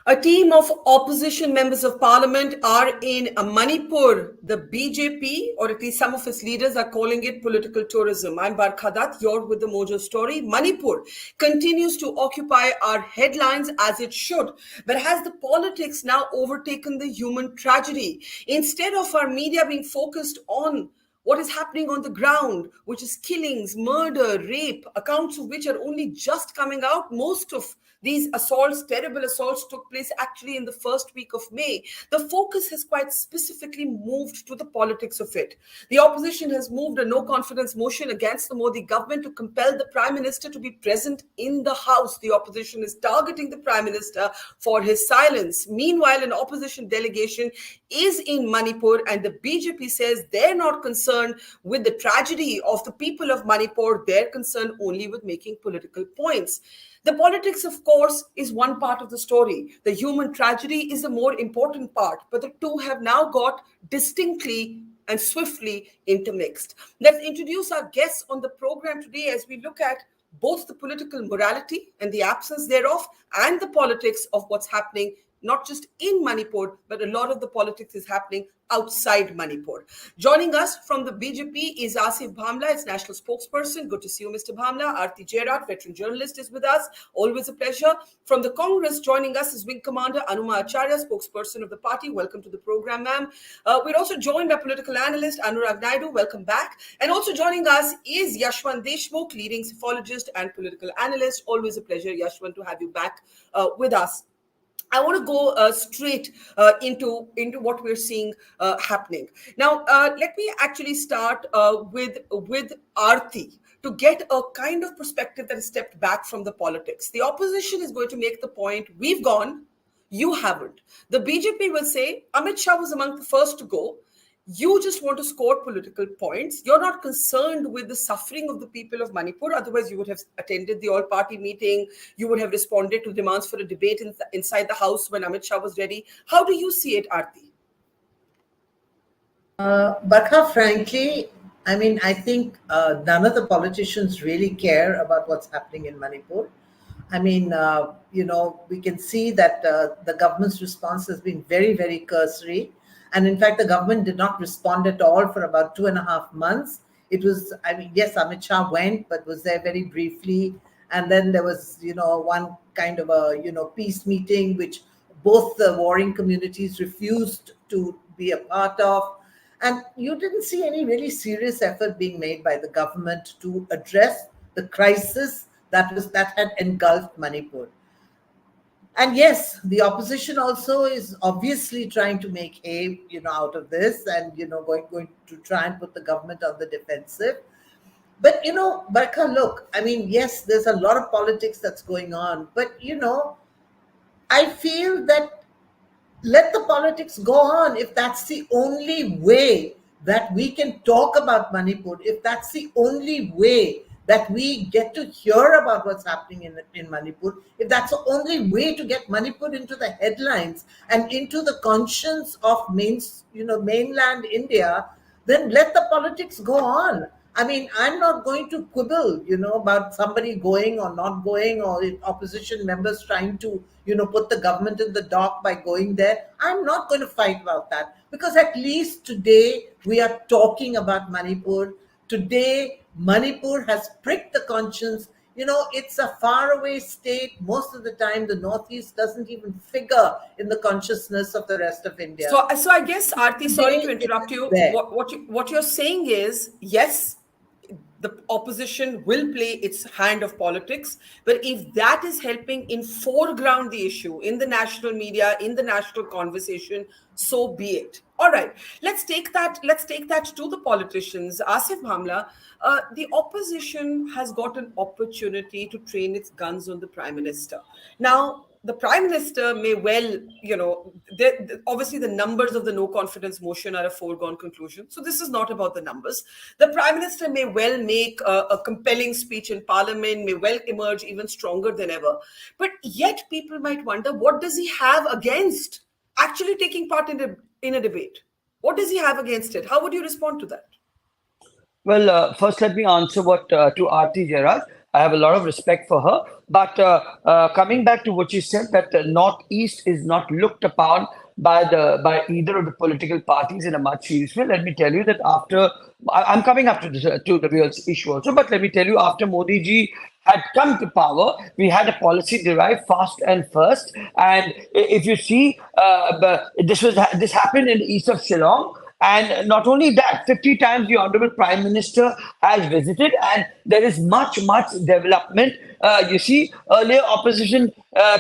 A team of opposition members of parliament are in Manipur. The BJP, or at least some of its leaders, are calling it political tourism. I'm Barkha Dutt. You're with the Mojo story. Manipur continues to occupy our headlines as it should. But has the politics now overtaken the human tragedy? Instead of our media being focused on what is happening on the ground, which is killings, murder, rape, accounts of which are only just coming out. Most of these assaults, terrible assaults, took place actually in the first week of May. The focus has quite specifically moved to the politics of it. The opposition has moved a no confidence motion against the Modi government to compel the Prime Minister to be present in the House. The opposition is targeting the Prime Minister for his silence. Meanwhile, an opposition delegation is in Manipur, and the BJP says they're not concerned with the tragedy of the people of Manipur. They're concerned only with making political points. The politics, of course, is one part of the story. The human tragedy is the more important part, but the two have now got distinctly and swiftly intermixed. Let's introduce our guests on the program today as we look at both the political morality and the absence thereof, and the politics of what's happening not just in Manipur, but a lot of the politics is happening outside Manipur. Joining us from the BJP is Asif Bhamla, its national spokesperson. Good to see you, Mr. Bhamla. Aarti Jayarat, veteran journalist, is with us. Always a pleasure. From the Congress, joining us is Wing Commander Anuma Acharya, spokesperson of the party. Welcome to the program, ma'am. We're also joined by political analyst Anurag Naidu. Welcome back. And also joining us is Yashwant Deshmukh, leading psephologist and political analyst. Always a pleasure, Yashwant, to have you back with us. I want to go straight into what we're seeing happening. Now, let me actually start with Aarti to get a kind of perspective that is stepped back from the politics. The opposition is going to make the point, we've gone, you haven't. The BJP will say, Amit Shah was among the first to go. You just want to score political points. You're not concerned with the suffering of the people of Manipur. Otherwise, you would have attended the all-party meeting. You would have responded to demands for a debate inside the House when Amit Shah was ready. How do you see it, Aarti? Barkha, frankly, I think none of the politicians really care about what's happening in Manipur. We can see that the government's response has been very, very cursory. And in fact, the government did not respond at all for about 2.5 months. It was, yes, Amit Shah went, but was there very briefly. And then there was, one kind of a, peace meeting, which both the warring communities refused to be a part of. And you didn't see any really serious effort being made by the government to address the crisis that had engulfed Manipur. And yes, the opposition also is obviously trying to make hay, out of this, and going to try and put the government on the defensive. But Barkha, look, yes, there's a lot of politics that's going on, but I feel that let the politics go on. If that's the only way that we can talk about Manipur, if that's the only way that we get to hear about what's happening in Manipur, if that's the only way to get Manipur into the headlines and into the conscience of mainland India, then let the politics go on. I'm not going to quibble, about somebody going or not going, or opposition members trying to, put the government in the dock by going there. I'm not going to fight about that, because at least today we are talking about Manipur. Today, Manipur has pricked the conscience. It's a faraway state. Most of the time, the Northeast doesn't even figure in the consciousness of the rest of India. So I guess, Aarti, sorry to interrupt you. What you're saying is, yes, the opposition will play its hand of politics, but if that is helping in foreground the issue in the national media, in the national conversation, so be it. All right, let's take that to the politicians. Asif Bhamla, the opposition has got an opportunity to train its guns on the Prime Minister. Now, the Prime Minister may well, obviously the numbers of the no confidence motion are a foregone conclusion. So this is not about the numbers. The Prime Minister may well make a compelling speech in Parliament, may well emerge even stronger than ever. But yet people might wonder, what does he have against actually taking part in a debate? What does he have against it? How would you respond to that? Well, first let me answer to Aarti Jayarat. I have a lot of respect for her. But coming back to what you said, that the Northeast is not looked upon by either of the political parties in a much serious way. Let me tell you that I'm coming up to the real issue also, but let me tell you, after Modi ji had come to power, we had a policy derived fast and first. And if you see, this happened in the east of Shillong. And not only that, 50 times the Honorable Prime Minister has visited, and there is much development. You see, earlier opposition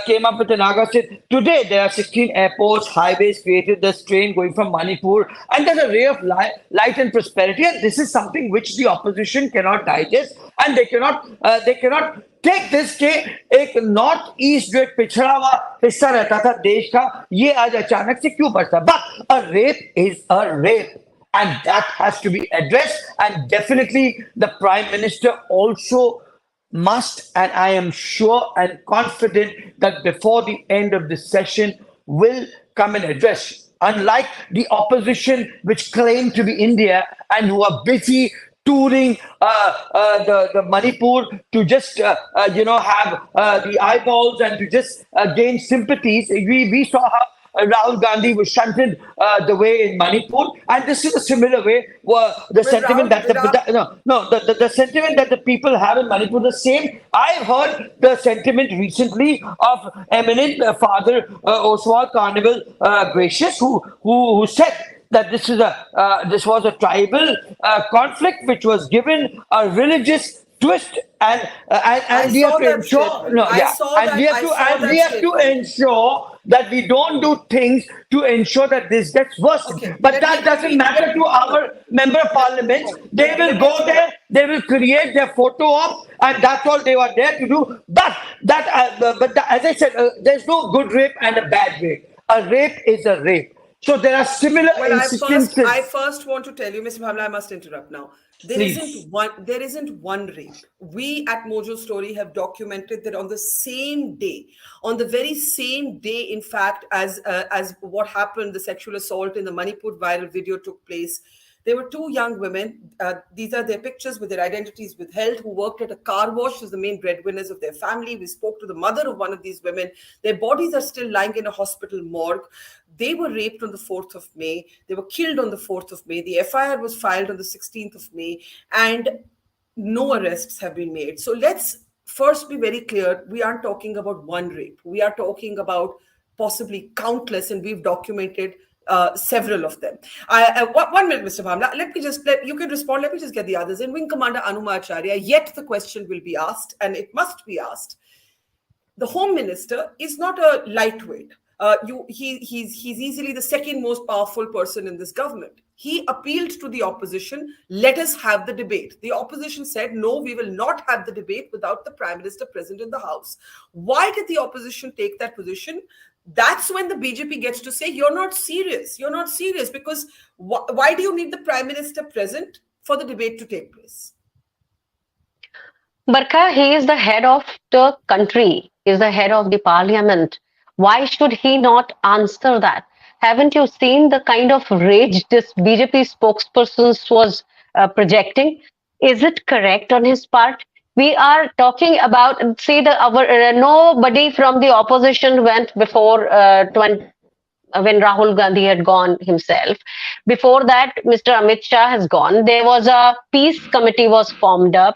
came up with an argument. Said, today there are 16 airports, highways created, there's train going from Manipur, and there's a ray of light and prosperity. And this is something which the opposition cannot digest, and they cannot take this के एक north east जो एक पिछड़ा हुआ हिस्सा रहता था देश का ये आज अचानक से क्यों बढ़ता but a rape is a rape and that has to be addressed and definitely the prime minister also must and I am sure and confident that before the end of this session will come and address unlike the opposition which claim to be India and who are busy touring the Manipur to just have the eyeballs and to just gain sympathies. We saw how Rahul Gandhi was shunted the way in Manipur, and this is a similar way. The sentiment that the sentiment that the people have in Manipur, the same. I've heard the sentiment recently of eminent Father Oswald Carnival Gracious, who said that this was a tribal conflict which was given a religious twist and we have to ensure we have to ensure that we don't do things to ensure that this gets worse. Okay, but that doesn't matter to our member of parliament. They will go there, they will create their photo op, and that's all they were there to do. As I said, there's no good rape and a bad rape. A rape is a rape. So there are similar instances. I first want to tell you, Mr. Bhamla, I must interrupt now. There isn't one rape. We at Mojo Story have documented that on the same day, on the very same day, in fact, as what happened, the sexual assault in the Manipur viral video took place. There were two young women. These are their pictures with their identities withheld, who worked at a car wash as the main breadwinners of their family. We spoke to the mother of one of these women. Their bodies are still lying in a hospital morgue. They were raped on the 4th of May. They were killed on the 4th of May. The FIR was filed on the 16th of May, and no arrests have been made. So let's first be very clear. We aren't talking about one rape. We are talking about possibly countless, and we've documented several of them. 1 minute, Mr. Bhamla. You can respond. Let me just get the others in. Wing Commander Anuma Acharya, yet the question will be asked, and it must be asked. The Home Minister is not a lightweight. He's easily the second most powerful person in this government. He appealed to the opposition, let us have the debate. The opposition said, no, we will not have the debate without the Prime Minister present in the House. Why did the opposition take that position? That's when the BJP gets to say, you're not serious. You're not serious because why do you need the Prime Minister present for the debate to take place? Barkha, he is the head of the country. He is the head of the parliament. Why should he not answer that? Haven't you seen the kind of rage this BJP spokesperson was projecting? Is it correct on his part? We are talking about, nobody from the opposition went before when Rahul Gandhi had gone himself. Before that, Mr. Amit Shah has gone. There was a peace committee was formed up.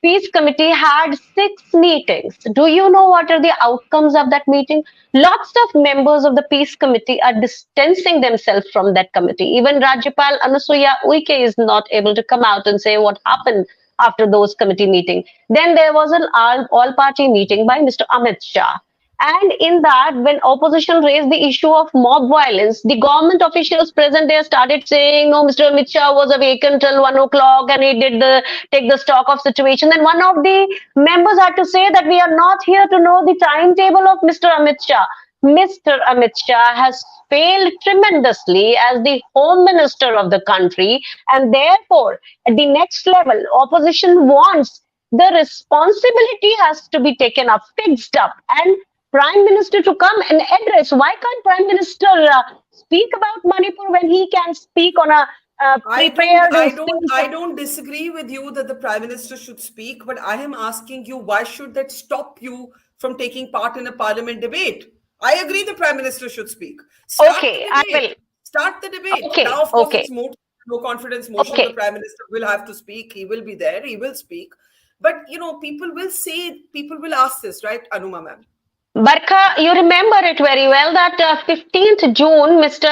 Peace committee had 6 meetings. Do you know what are the outcomes of that meeting? Lots of members of the peace committee are distancing themselves from that committee. Even Rajyapal Anusuya Uike is not able to come out and say what happened after those committee meetings. Then there was an all-party meeting by Mr. Amit Shah. And in that, when opposition raised the issue of mob violence, the government officials present there started saying, no, Mr. Amit Shah was awake till 1 o'clock and he did take the stock of situation. And one of the members had to say that we are not here to know the timetable of Mr. Amit Shah. Mr. Amit Shah has failed tremendously as the home minister of the country. And therefore, at the next level, opposition wants the responsibility has to be taken up, fixed up, and Prime Minister to come and address. Why can't Prime Minister speak about Manipur when he can speak on a prepared I don't disagree with you that the Prime Minister should speak, but I am asking you, why should that stop you from taking part in a Parliament debate? I agree the Prime Minister should speak. Start the Okay, I will. debate. Start the debate. Okay, Now, of course, okay, it's no confidence motion. The okay. Prime Minister will have to speak. He will be there. He will speak. But, people will say, people will ask this, right, Anuma ma'am? Barkha, you remember it very well that 15th June, Mr.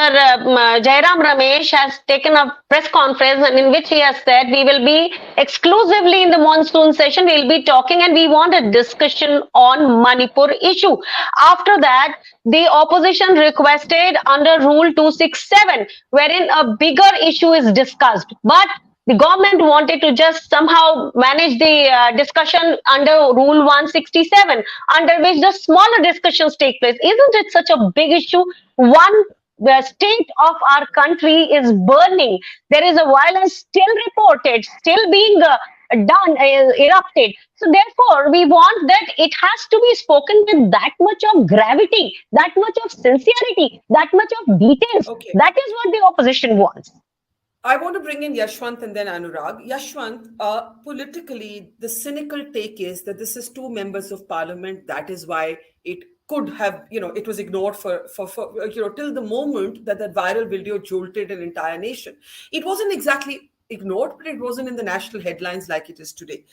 Jairam Ramesh has taken a press conference in which he has said we will be exclusively in the monsoon session, we will be talking and we want a discussion on Manipur issue. After that, the opposition requested under Rule 267, wherein a bigger issue is discussed. But the government wanted to just somehow manage the discussion under Rule 167, under which the smaller discussions take place. Isn't it such a big issue? The state of our country is burning. There is a violence still reported, still being erupted. So therefore, we want that it has to be spoken with that much of gravity, that much of sincerity, that much of details. Okay. That is what the opposition wants. I want to bring in Yashwant and then Anurag. Yashwant, politically, the cynical take is that this is two members of parliament. That is why it could have, it was ignored for till the moment that viral video jolted an entire nation. It wasn't exactly ignored, but it wasn't in the national headlines like it is today.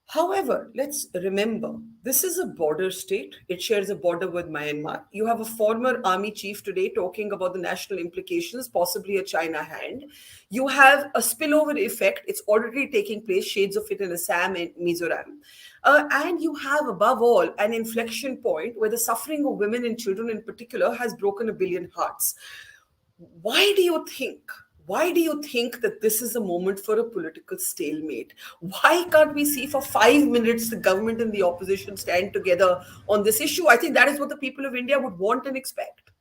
However, let's remember, this is a border state. It shares a border with Myanmar. You have a former army chief today talking about the national implications, possibly a China hand. You have a spillover effect. It's already taking place, shades of it in Assam and Mizoram. And you have, above all, an inflection point where the suffering of women and children in particular has broken 1 billion hearts. Why do you think that this is a moment for a political stalemate? Why can't we see for 5 minutes the government and the opposition stand together on this issue? I think that is what the people of India would want and expect.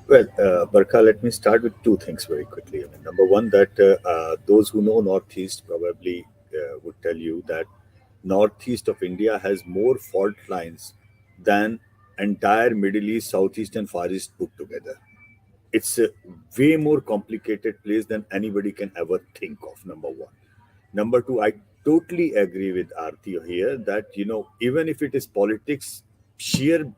Well, Barkha, let me start with two things very quickly. Number one, that those who know Northeast probably would tell you that Northeast of India has more fault lines than entire Middle East, Southeast, and Far East put together. It's a way more complicated place than anybody can ever think of, number one. Number two, I totally agree with Aarti here that, even if it is politics, sheer,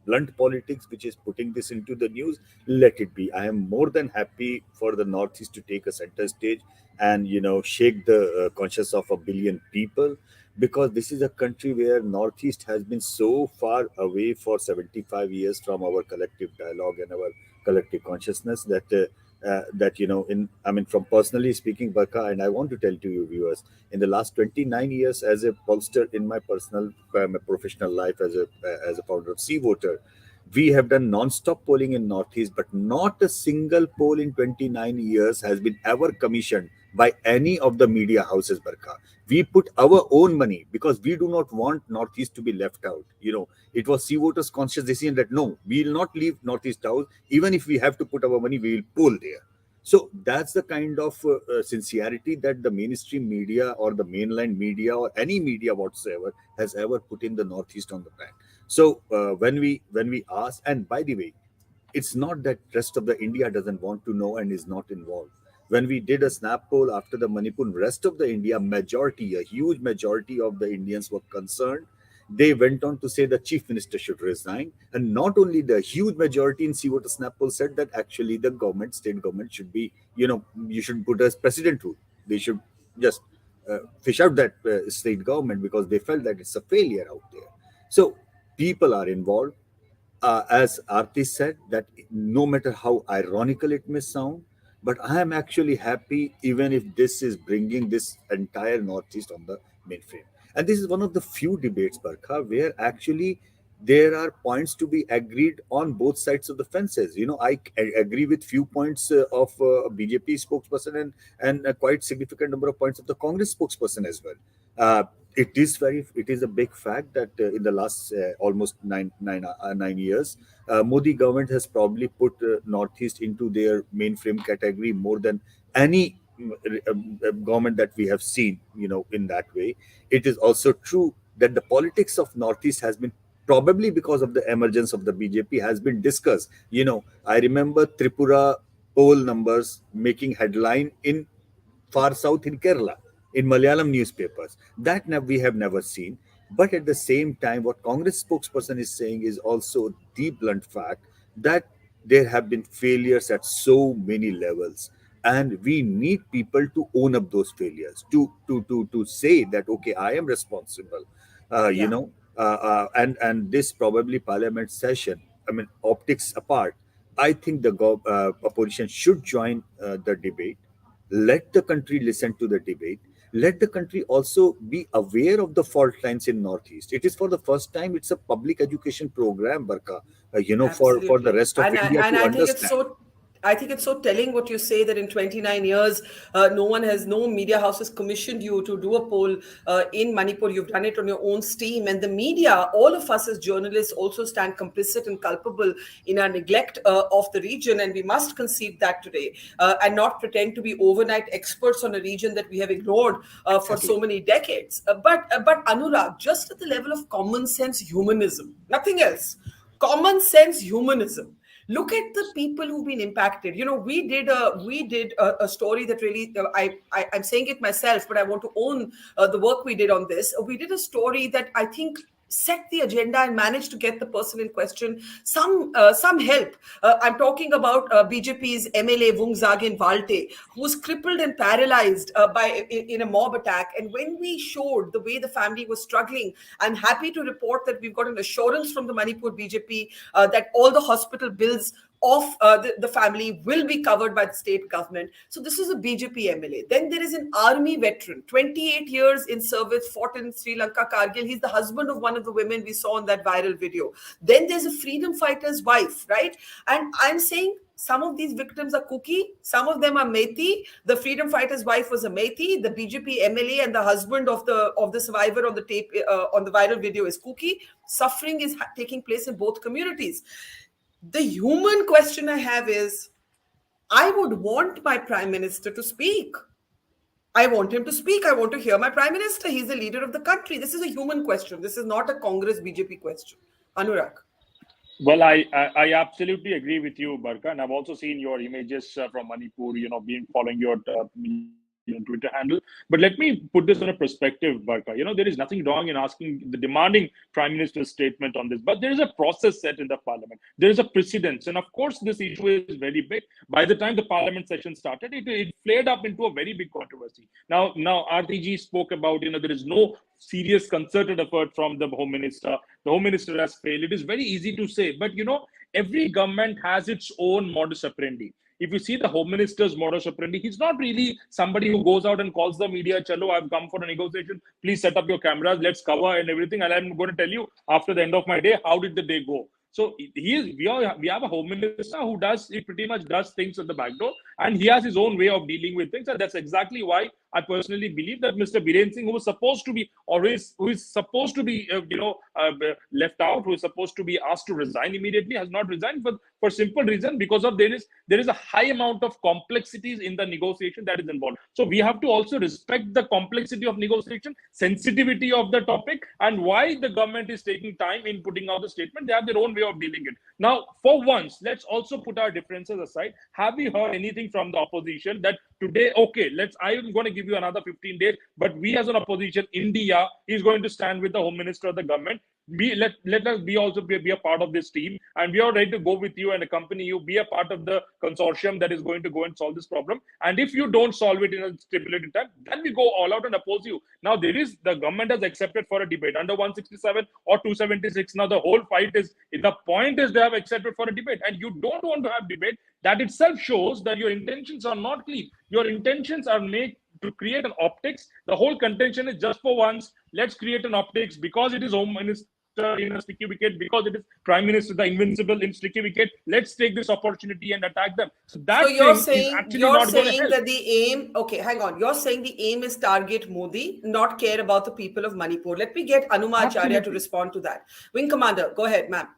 blunt politics, which is putting this into the news, let it be. I am more than happy for the Northeast to take a center stage and, shake the conscience of 1 billion people, because this is a country where Northeast has been so far away for 75 years from our collective dialogue and our collective consciousness from personally speaking, Barkha, and I want to tell to you viewers, in the last 29 years as a pollster in my personal, my professional life as a founder of Sea Voter, we have done non-stop polling in Northeast, but not a single poll in 29 years has been ever commissioned by any of the media houses, Barkha. We put our own money because we do not want Northeast to be left out. It was Sea Voters' conscious decision that no, we will not leave Northeast out. Even if we have to put our money, we will poll there. So that's the kind of sincerity that the mainstream media or the mainline media or any media whatsoever has ever put in the Northeast on the brand. So when we ask, and by the way, it's not that rest of the India doesn't want to know and is not involved. When we did a snap poll after the Manipur, rest of the India, a huge majority of the Indians were concerned. They went on to say the chief minister should resign. And not only the huge majority in Sea Voter snap poll said that actually the state government should be, you should put as president rule. They should just fish out that state government because they felt that it's a failure out there. So people are involved. As Aarti said, that no matter how ironical it may sound, but I am actually happy even if this is bringing this entire Northeast on the mainframe. And this is one of the few debates, Barkha, where actually there are points to be agreed on both sides of the fences. I agree with few points of BJP spokesperson and a quite significant number of points of the Congress spokesperson as well. It is a big fact that in the last almost 9 years, Modi government has probably put Northeast into their mainframe category more than any government that we have seen, in that way. It is also true that the politics of Northeast has been, probably because of the emergence of the BJP, has been discussed. I remember Tripura poll numbers making headline in far south in Kerala, in Malayalam newspapers. That we have never seen. But at the same time, what Congress spokesperson is saying is also the blunt fact that there have been failures at so many levels. And we need people to own up those failures, to say that, okay, I am responsible. Yeah. And this probably parliament session, I mean, optics apart, I think the opposition should join the debate. Let the country listen to the debate. Let the country also be aware of the fault lines in Northeast. It is for the first time, it's a public education program, Barka, for the Absolutely. rest of India And to I think it's understand. so I think it's so telling what you say that in 29 years, no media house has commissioned you to do a poll in Manipur. You've done it on your own steam. And the media, all of us as journalists also stand complicit and culpable in our neglect of the region. And we must concede that today and not pretend to be overnight experts on a region that we have ignored for Exactly. so many decades. But Anurag, just at the level of common sense humanism, nothing else. Common sense humanism. Look at the people who've been impacted. We did a story that really I'm saying it myself, but I want to own the work we did on this. We did a story that I think set the agenda and managed to get the person in question some help. I'm talking about BJP's MLA Wung Zagin Walte, who was crippled and paralyzed in a mob attack. And when we showed the way the family was struggling, I'm happy to report that we've got an assurance from the Manipur BJP that all the hospital bills of the family will be covered by the state government. So this is a BJP MLA. Then there is an army veteran, 28 years in service, fought in Sri Lanka, Kargil. He's the husband of one of the women we saw in that viral video. Then there's a freedom fighter's wife, right? And I'm saying some of these victims are Kuki, some of them are Methi. The freedom fighter's wife was a Methi. The BJP MLA and the husband of the survivor on the tape on the viral video is Kuki. Suffering is taking place in both communities. The human question I have is, I would want my prime minister to speak. I want him to speak. I want to hear my prime minister. He's the leader of the country. This is a human question. This is not a Congress BJP question. Anurag. Well, I absolutely agree with you, Barka, and I've also seen your images from Manipur. Been following your Twitter handle. But let me put this in a perspective, Barka. There is nothing wrong in demanding Prime Minister's statement on this, but there is a process set in the Parliament. There is a precedence, and of course, this issue is very big. By the time the Parliament session started, it flared up into a very big controversy. Now, RTG spoke about there is no serious concerted effort from the Home Minister. The Home Minister has failed. It is very easy to say, but every government has its own modus operandi. If you see the Home Minister's modus operandi, he's not really somebody who goes out and calls the media, "Chalo, I've come for a negotiation. Please set up your cameras. Let's cover and everything. And I'm going to tell you after the end of my day, how did the day go?" So we have a Home Minister who pretty much does things at the back door, and he has his own way of dealing with things, and that's exactly why I personally believe that Mr. Biren Singh, who is supposed to be left out, who is supposed to be asked to resign immediately, has not resigned for simple reason, because of there is a high amount of complexities in the negotiation that is involved. So we have to also respect the complexity of negotiation, sensitivity of the topic, and why the government is taking time in putting out the statement. They have their own way of dealing it. Now, for once, let's also put our differences aside. Have we heard anything from the opposition that today, okay, I'm going to give you another 15 days, but we as an opposition, India is going to stand with the Home Minister of the government. Let us also be a part of this team, and we are ready to go with you and accompany you, be a part of the consortium that is going to go and solve this problem. And if you don't solve it in a stipulated time, then we go all out and oppose you. Now, the government has accepted for a debate under 167 or 276. Now, the whole fight is, the point is they have accepted for a debate, and you don't want to have debate. That itself shows that your intentions are not clean. Your intentions are made to create an optics. The whole contention is just for once. Let's create an optics because it is Home Minister in a sticky wicket, because it is Prime Minister, the invincible in sticky wicket. Let's take this opportunity and attack them. So you're is saying actually not going to help. that the aim. Okay, hang on. You're saying the aim is target Modi, not care about the people of Manipur. Let me get Anuma Acharya to respond to that. Wing Commander, go ahead, ma'am.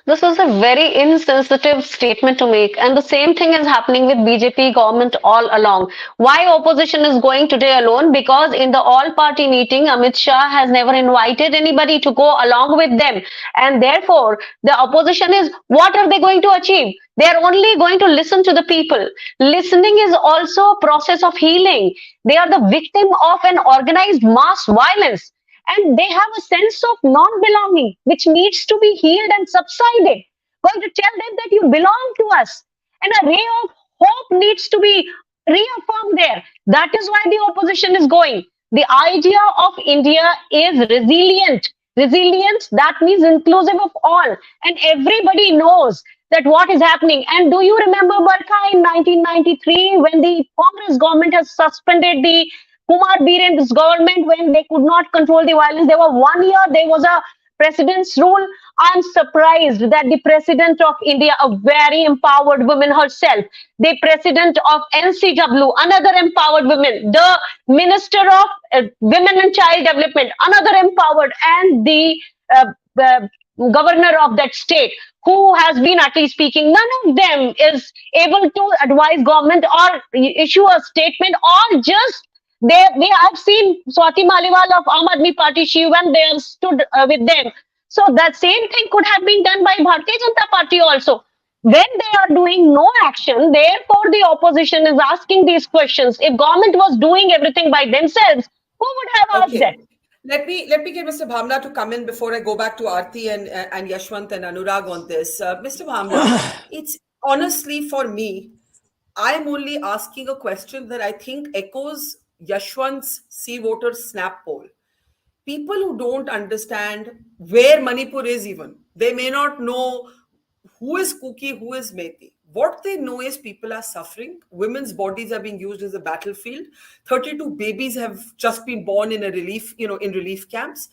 This is a very insensitive statement to make, and the same thing is happening with BJP government all along. Why opposition is going today alone? Because in the all-party meeting, Amit Shah has never invited anybody to go along with them, and therefore the opposition is, what are they going to achieve? They are only going to listen to the people. Listening is also a process of healing. They are the victim of an organized mass violence, and they have a sense of non-belonging which needs to be healed and subsided. Going to tell them that you belong to us, and a ray of hope needs to be reaffirmed there. That is why the opposition is going. The idea of India is resilient. Resilience, that means inclusive of all, and everybody knows that what is happening. And do you remember, Barkha, in 1993 when the Congress government has suspended the Kumar Biren's government when they could not control the violence? There were 1 year, there was a president's rule. I'm surprised that the president of India, a very empowered woman herself, the president of NCW, another empowered woman, the minister of women and child development, another empowered, and the uh, uh, governor of that state, who has been at least speaking, none of them is able to advise government or issue a statement, or just I've seen Swati Maliwal of Aam Aadmi Party. She went there, stood with them. So that same thing could have been done by Bharatiya Janata Party also. When they are doing no action, therefore the opposition is asking these questions. If government was doing everything by themselves, who would have asked that? Let me get Mr. Bhamla to come in before I go back to Aarti and Yashwant and Anurag on this. Mr. Bhamla, it's honestly for me, I'm only asking a question that I think echoes Yashwant's See Voter Snap poll. People who don't understand where Manipur is, even, they may not know who is Kuki, who is Methi. What they know is people are suffering. Women's bodies are being used as a battlefield. 32 babies have just been born in in relief camps.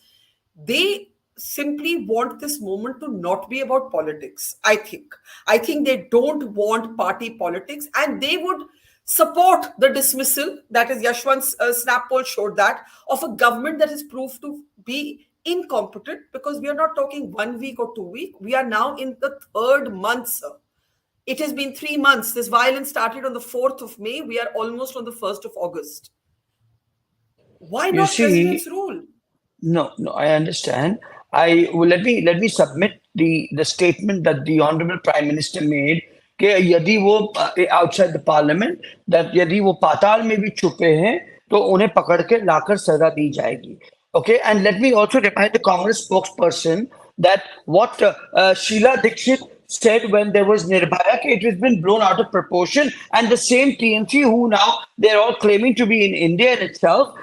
They simply want this moment to not be about politics. I think they don't want party politics, and they would support the dismissal, that is Yashwant's snap poll showed that, of a government that is proved to be incompetent, because we are not talking 1 week or 2 weeks. We are now in the third month, sir. It has been 3 months. This violence started on the 4th of May. We are almost on the 1st of August. Why You not see, president's rule? No, I understand. Let me submit the statement that the Honorable Prime Minister made कि यदि वो outside the Parliament, that यदि वो पाताल में भी छुपे हैं तो उन्हें पकड़ के लाकर सजा दी जाएगी. Okay, and let me also remind the Congress spokesperson that what Sheila Dikshit said when there was Nirbhaya, it has been blown out of proportion, and the same TMC who now they're all claiming to be in India in itself,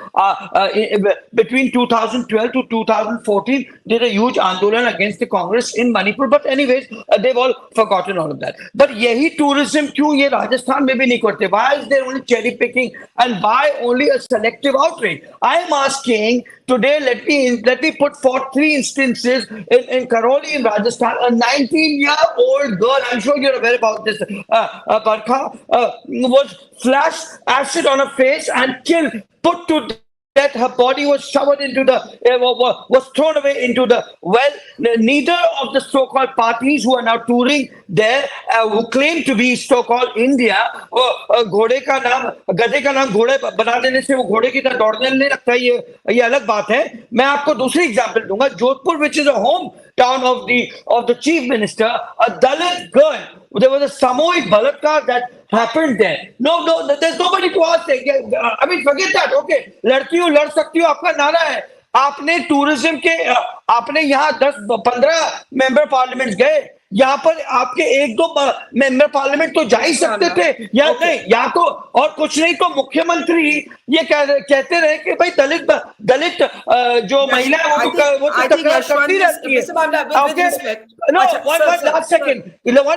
between 2012 to 2014 did a huge andolan against the Congress in Manipur. But anyways, they've all forgotten all of that. But yahi tourism kyun ye Rajasthan mein bhi nahi karte? Why is there only cherry picking, and why only a selective outrage? I am asking today, let me put forth 3 instances in Karoli in Rajasthan. A 19-year-old girl, I'm sure you're aware about this, Barkha, was flashed acid on her face and killed, put to death. Her body was showered into was thrown away into the well. Neither of the so-called parties who are now touring there, who claim to be so-called India, घोड़े का नाम, गधे का नाम घोड़े बना देने से वो घोड़े की तरह दौड़ने नहीं लगता, ये अलग बात है. मैं आपको दूसरी एग्जांपल दूंगा. Jodhpur, which is a home town of the chief minister, a Dalit girl, there was a Samoic balatkar that happened there. No, there's nobody to ask. I mean, forget that. Okay, लड़की हो, लड़ सकती हो, आपका नारा है. आपने टूरिज्म के, आपने यहाँ 10-15 मेंबर पार्लियामेंट गए. यहाँ पर आपके 1-2 मेंबर पार्लियामेंट तो जा ही सकते थे, या नहीं, या तो और कुछ नहीं तो मुख्यमंत्री ये कहते रहे कि भाई दलित जो महिला है वो तो तकरार करती रहती है. No, one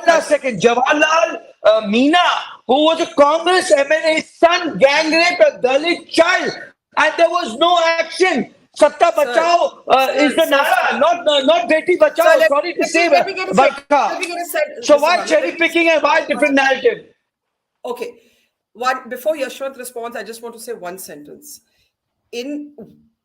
last second. Jawaharlal Meena, who was a Congress MLA, his son gang raped a Dalit child, and there was no action. Satta Bachao is the Nara, not Beti Bachao. Sorry to say, but so why cherry picking and why different narrative? Okay, before Yashwant responds, I just want to say one sentence. In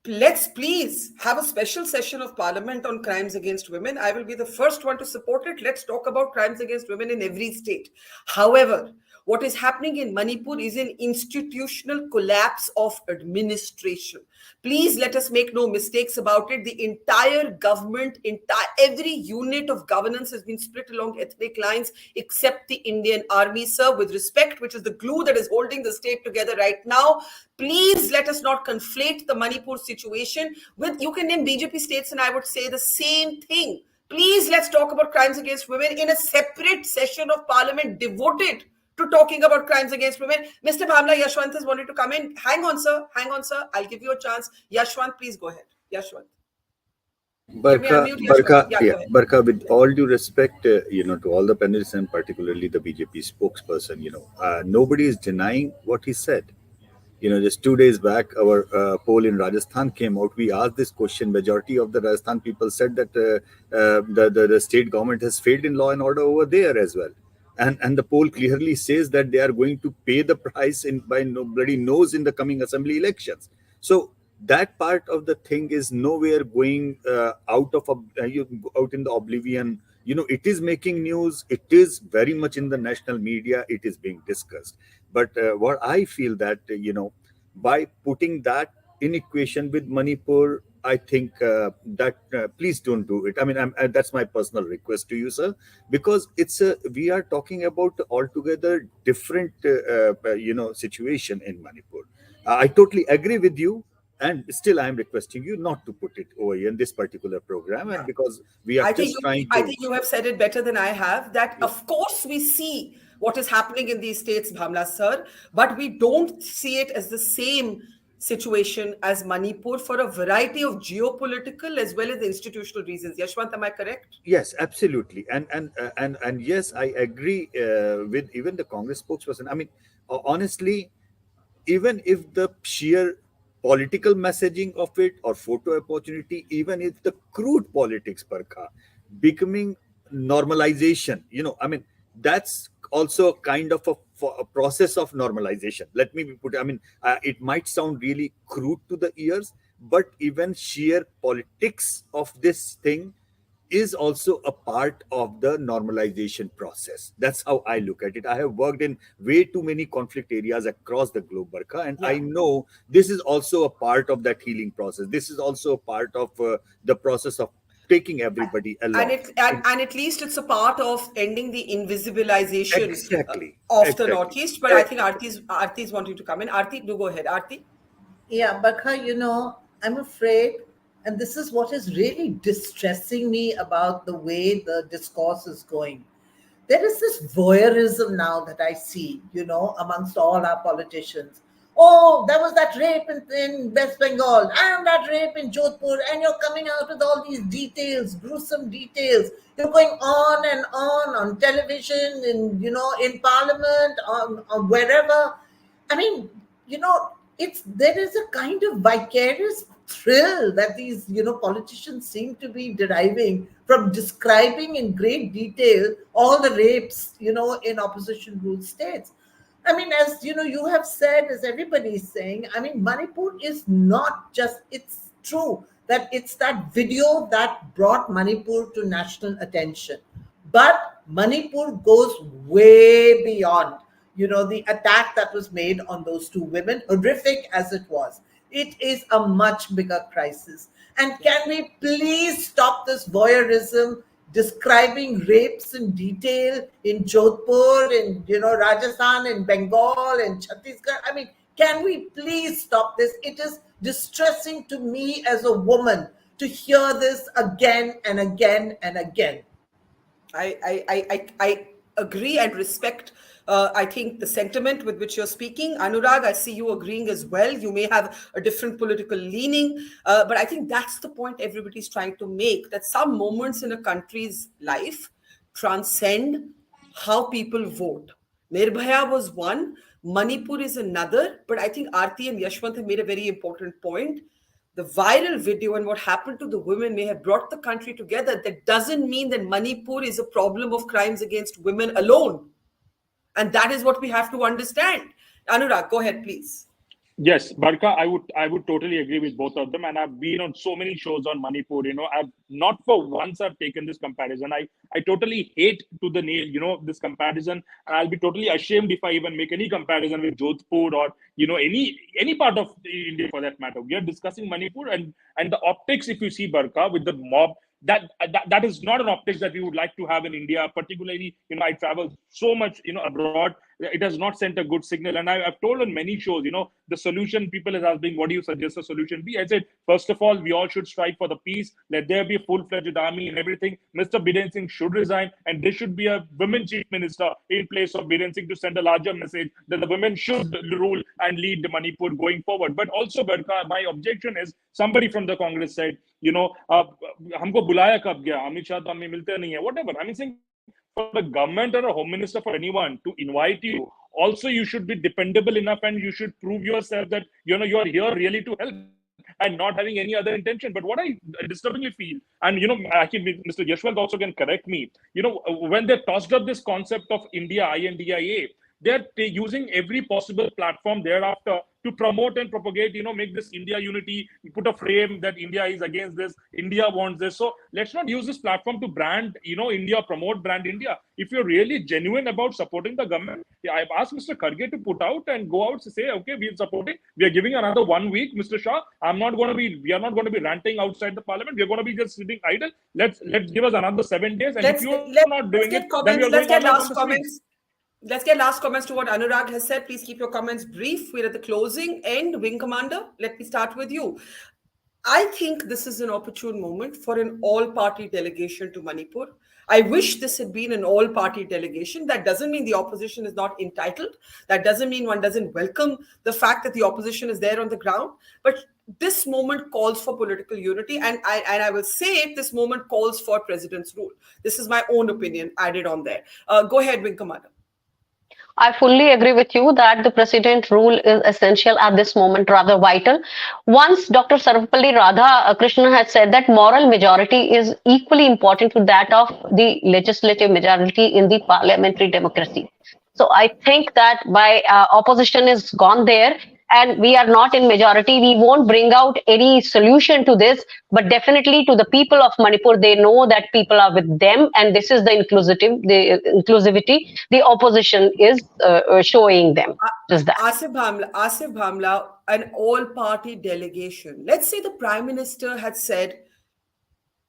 let's please have a special session of Parliament on crimes against women. I will be the first one to support it. Let's talk about crimes against women in every state. However, what is happening in Manipur is an institutional collapse of administration. Please let us make no mistakes about it. The entire government, every unit of governance has been split along ethnic lines except the Indian Army, sir, with respect, which is the glue that is holding the state together right now. Please let us not conflate the Manipur situation with, you can name BJP states and I would say the same thing. Please let's talk about crimes against women in a separate session of Parliament devoted to talking about crimes against women. Mr. Bhamla, Yashwant has wanted to come in. Hang on, sir. I'll give you a chance. Yashwant, please go ahead. Yashwant. Barka, with all due respect, to all the panelists and particularly the BJP spokesperson, nobody is denying what he said. Just 2 days back, our poll in Rajasthan came out. We asked this question. Majority of the Rajasthan people said that the state government has failed in law and order over there as well. And the poll clearly says that they are going to pay the price by nobody knows in the coming assembly elections. So that part of the thing is nowhere going out in the oblivion. It is making news. It is very much in the national media. It is being discussed. But what I feel that, by putting that in equation with Manipur, I think that please don't do it. I mean, that's my personal request to you, sir, because we are talking about altogether different, situation in Manipur. I totally agree with you. And still, I am requesting you not to put it over here in this particular program, and because we are I think you have said it better than I have. That of course we see what is happening in these states, Bhamla sir, but we don't see it as the same situation as Manipur for a variety of geopolitical as well as institutional reasons. Yashwant, am I correct? Yes, absolutely, and yes, I agree with even the Congress spokesperson. I mean, honestly, even if the sheer political messaging of it or photo opportunity, even if the crude politics, Barkha, becoming normalization, I mean, that's also kind of a process of normalization. Let me put it, I mean, it might sound really crude to the ears, but even sheer politics of this thing is also a part of the normalization process. That's how I look at it. I have worked in way too many conflict areas across the globe, Barkha, and I know this is also a part of that healing process. This is also a part of the process of taking everybody along. And at least it's a part of ending the invisibilization of the Northeast. But I think Aarti's wanting to come in. Aarti, do go ahead. Aarti? Yeah, Barkha, I'm afraid, and this is what is really distressing me about the way the discourse is going. There is this voyeurism now that I see, amongst all our politicians. Oh, there was that rape in West Bengal and that rape in Jodhpur, and you're coming out with all these details, gruesome details. You're going on and on television, in Parliament, on wherever. I mean, there is a kind of vicarious thrill that these politicians seem to be deriving from describing in great detail all the rapes in opposition ruled states. I mean, as you have said, as everybody is saying, I mean, Manipur is not just, it's true that it's that video that brought Manipur to national attention, but Manipur goes way beyond the attack that was made on those two women, horrific as it was. It is a much bigger crisis. And can we please stop this voyeurism, describing rapes in detail in Jodhpur, in Rajasthan, in Bengal, in Chhattisgarh? I mean, can we please stop this? It is distressing to me as a woman to hear this again and again and again. I agree and respect I think the sentiment with which you're speaking. Anurag, I see you agreeing as well. You may have a different political leaning, but I think that's the point everybody's trying to make, that some moments in a country's life transcend how people vote. Nirbhaya was one, Manipur is another, but I think Aarti and Yashwant have made a very important point. The viral video and what happened to the women may have brought the country together. That doesn't mean that Manipur is a problem of crimes against women alone. And that is what we have to understand. Anurag, go ahead, please. Yes, Barka, I would totally agree with both of them, and I've been on so many shows on Manipur. I've not for once I've taken this comparison. I totally hate to the nail, this comparison, and I'll be totally ashamed if I even make any comparison with Jodhpur or any part of India for that matter. We are discussing Manipur, and the optics, if you see Barka with the mob. That is not an optics that we would like to have in India. Particularly, I travel so much, abroad. It has not sent a good signal. And I've told on many shows, the solution people is asking, what do you suggest a solution be? I said, first of all, we all should strive for the peace. Let there be a full-fledged army and everything. Mr. Biren Singh should resign, and there should be a women chief minister in place of Biren Singh to send a larger message that the women should rule and lead Manipur going forward. But also, Barka, my objection is somebody from the Congress said, हमको बुलाया कब गया अमित शाह तो हमें मिलते नहीं है whatever. I mean, saying for the government or a home minister, for anyone to invite you, also you should be dependable enough and you should prove yourself that you are here really to help and not having any other intention. But what I disturbingly feel, and actually Mr. Yashwant also can correct me, when they tossed up this concept of India INDIA, they're using every possible platform thereafter to promote and propagate, make this India unity, put a frame that India is against this, India wants this. So let's not use this platform to brand, India, promote brand India. If you're really genuine about supporting the government, I've asked Mr. Kharge to put out and go out to say, okay, we're supporting, we are giving another 1 week, Mr. Shah. We are not going to be ranting outside the parliament. We're going to be just sitting idle. Let's give us another 7 days. And if you're not doing it, then we're let's going get last comments. Let's get last comments to what Anurag has said. Please keep your comments brief. We're at the closing end. Wing Commander, let me start with you. I think this is an opportune moment for an all-party delegation to Manipur. I wish this had been an all-party delegation. That doesn't mean the opposition is not entitled. That doesn't mean one doesn't welcome the fact that the opposition is there on the ground. But this moment calls for political unity. And I will say it, this moment calls for president's rule. This is my own opinion added on there. Go ahead, Wing Commander. I fully agree with you that the president rule is essential at this moment, rather vital. Once Dr. Sarvapalli Radhakrishnan had said that moral majority is equally important to that of the legislative majority in the parliamentary democracy. So I think that by opposition is gone there, and we are not in majority, we won't bring out any solution to this, but definitely to the people of Manipur, they know that people are with them, and this is the inclusivity the opposition is showing them. Just that. Asif Bhamla, an all-party delegation. Let's say the Prime Minister had said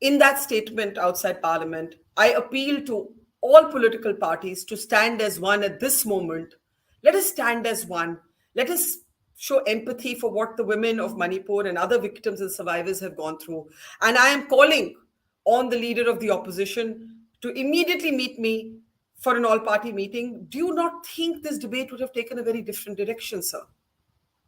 in that statement outside Parliament, I appeal to all political parties to stand as one at this moment. Let us stand as one. Let us show empathy for what the women of Manipur and other victims and survivors have gone through. And I am calling on the leader of the opposition to immediately meet me for an all-party meeting. Do you not think this debate would have taken a very different direction, sir?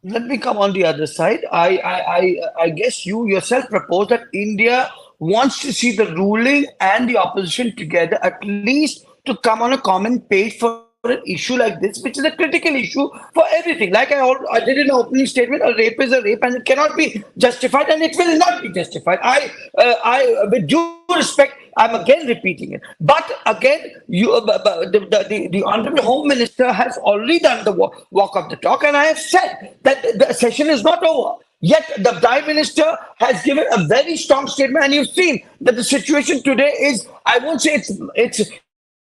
Let me come on the other side. I guess you yourself proposed that India wants to see the ruling and the opposition together, at least to come on a common page for an issue like this, which is a critical issue for everything. Like I did in an opening statement, a rape is a rape and it cannot be justified, and it will not be justified. I with due respect, I'm again repeating it. But again, the Honorable Home Minister has already done the walk of the talk, and I have said that the session is not over. Yet the Prime Minister has given a very strong statement, and you've seen that the situation today is, I won't say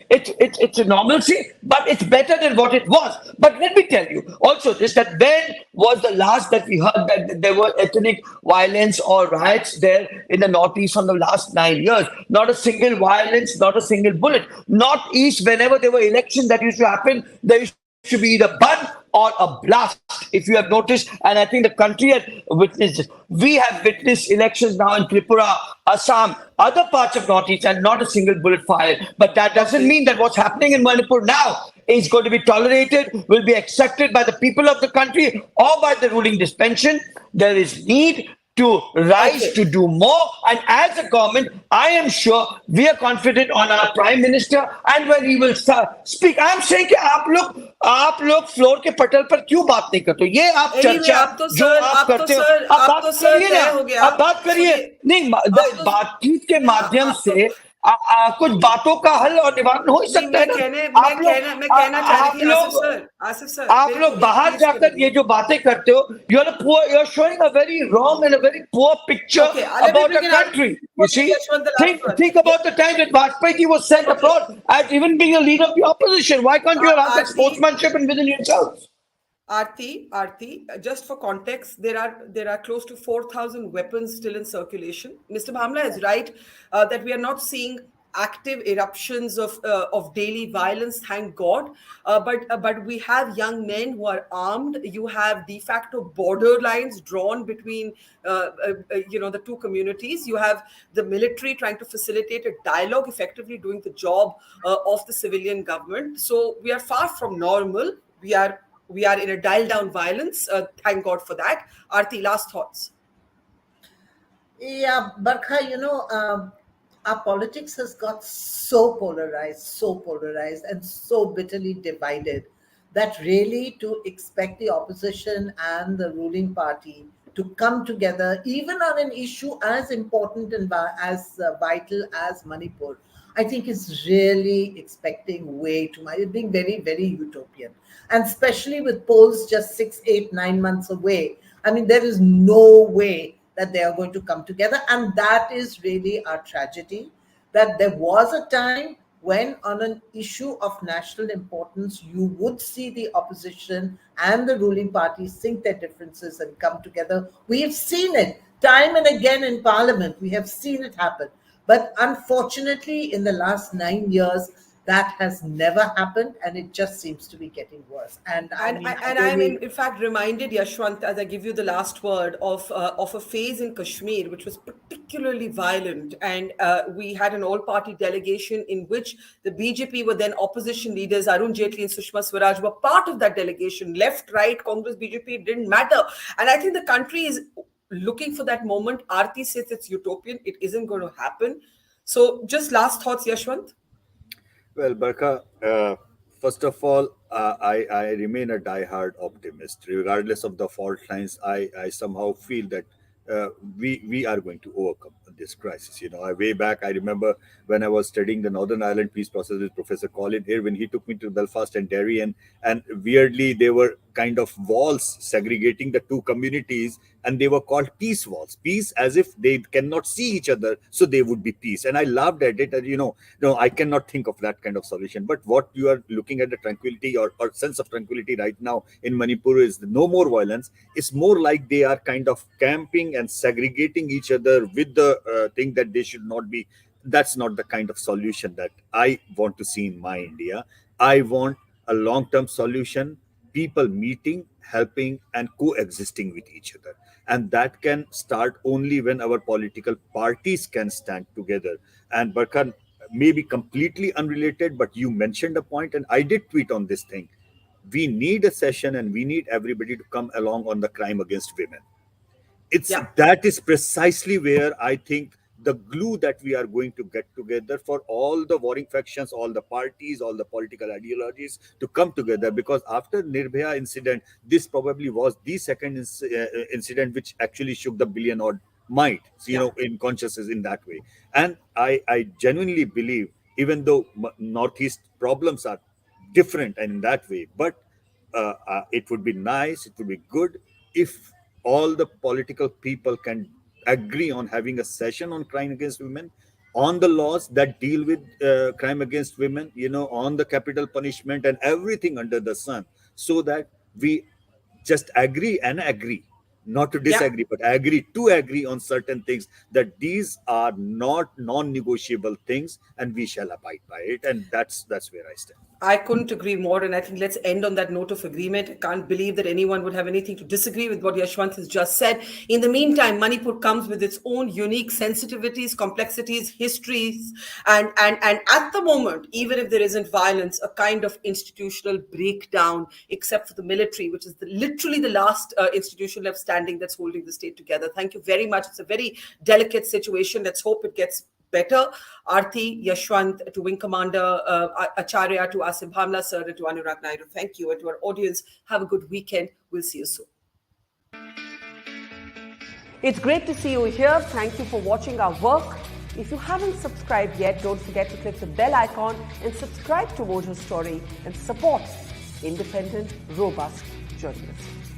it's a normalcy, but it's better than what it was. But let me tell you also this, that when was the last that we heard that there were ethnic violence or riots there in the Northeast from the last 9 years? Not a single violence, not a single bullet. Northeast, whenever there were elections that used to happen, there used to be either bun or a blast, if you have noticed, and I think the country has witnessed it. We have witnessed elections now in Tripura, Assam, other parts of Northeast, and not a single bullet fired. But that doesn't mean that what's happening in Manipur now is going to be tolerated, will be accepted by the people of the country or by the ruling dispensation. There is need to rise to do more, and as a government, I am sure we are confident on our Prime Minister, and when he will speak, I am saying कि आप लोग floor के पटल पर क्यों बात नहीं करते? ये आप चर्चा जो आप करते हो, आप बात करिए ना, आप बात करिए नहीं, बातचीत के माध्यम से कुछ बातों का हल और निवारण हो ही सकता है ना। आप लोग बाहर जाकर ये जो बातें करते हो, you're showing a very wrong and a very poor picture about the country. You see, think about the time that Vajpayee was sent abroad as even being a leader of the opposition. Why can't you have that sportsmanship and within yourselves? Aarti, just for context, there are close to 4,000 weapons still in circulation. Mr. Bhamla is right that we are not seeing active eruptions of daily violence, thank God. But we have young men who are armed. You have de facto border lines drawn between the two communities. You have the military trying to facilitate a dialogue, effectively doing the job of the civilian government. So we are far from normal. We are in a dial down violence. Thank God for that. Aarti, last thoughts. Yeah, Barkha, our politics has got so polarized and so bitterly divided that really to expect the opposition and the ruling party to come together, even on an issue as important and as vital as Manipur, I think is really expecting way too much. It's being very, very utopian. And especially with polls just 6, 8, 9 months away, I mean, there is no way that they are going to come together. And that is really our tragedy, that there was a time when on an issue of national importance, you would see the opposition and the ruling party sink their differences and come together. We have seen it time and again in Parliament. We have seen it happen. But unfortunately, in the last 9 years, that has never happened, and it just seems to be getting worse. And I'm in fact reminded, Yashwant, as I give you the last word, of a phase in Kashmir which was particularly violent, and we had an all-party delegation in which the BJP were then opposition leaders. Arun Jaitley and Sushma Swaraj were part of that delegation. Left, right, Congress, BJP, it didn't matter. And I think the country is looking for that moment. Aarti says it's utopian. It isn't going to happen. So just last thoughts, Yashwant. Well, Barkha, first of all, I remain a die-hard optimist. Regardless of the fault lines, I somehow feel that we are going to overcome this crisis. Way back, I remember when I was studying the Northern Ireland peace process with Professor Colin Irwin, he took me to Belfast and Derry, and weirdly, there were kind of walls segregating the two communities, and they were called peace walls. Peace, as if they cannot see each other, so they would be peace. And I laughed at it. And I cannot think of that kind of solution. But what you are looking at, the tranquility or sense of tranquility right now in Manipur, is no more violence. It's more like they are kind of camping and segregating each other with the thing that they should not be. That's not the kind of solution that I want to see in my India. I want a long-term solution, people meeting, helping, and coexisting with each other. And that can start only when our political parties can stand together. And Barkhan, may be completely unrelated, but you mentioned a point, and I did tweet on this thing. We need a session, and we need everybody to come along on the crime against women. That is precisely where I think the glue that we are going to get together for all the warring factions, all the parties, all the political ideologies to come together. Because after Nirbhaya incident, this probably was the second incident which actually shook the billion odd mind, in consciousness in that way. And I genuinely believe, even though Northeast problems are different and in that way, but it would be nice, it would be good if all the political people can agree on having a session on crime against women, on the laws that deal with crime against women, on the capital punishment and everything under the sun, so that we just agree, not to disagree, but agree on certain things, that these are not non-negotiable things, and we shall abide by it. And that's where I stand. I couldn't agree more. And I think let's end on that note of agreement. I can't believe that anyone would have anything to disagree with what Yashwant has just said. In the meantime, Manipur comes with its own unique sensitivities, complexities, histories, and at the moment, even if there isn't violence, a kind of institutional breakdown, except for the military, which is literally the last institution left standing that's holding the state together. Thank you very much. It's a very delicate situation. Let's hope it gets better. Aarti, Yashwant, to Wing Commander Acharya, to Asif Bhamla sir, and to Anurag Naidu. Thank you. And to our audience, have a good weekend. We'll see you soon. It's great to see you here. Thank you for watching our work. If you haven't subscribed yet, don't forget to click the bell icon and subscribe to Mojo Story and support independent, robust journalism.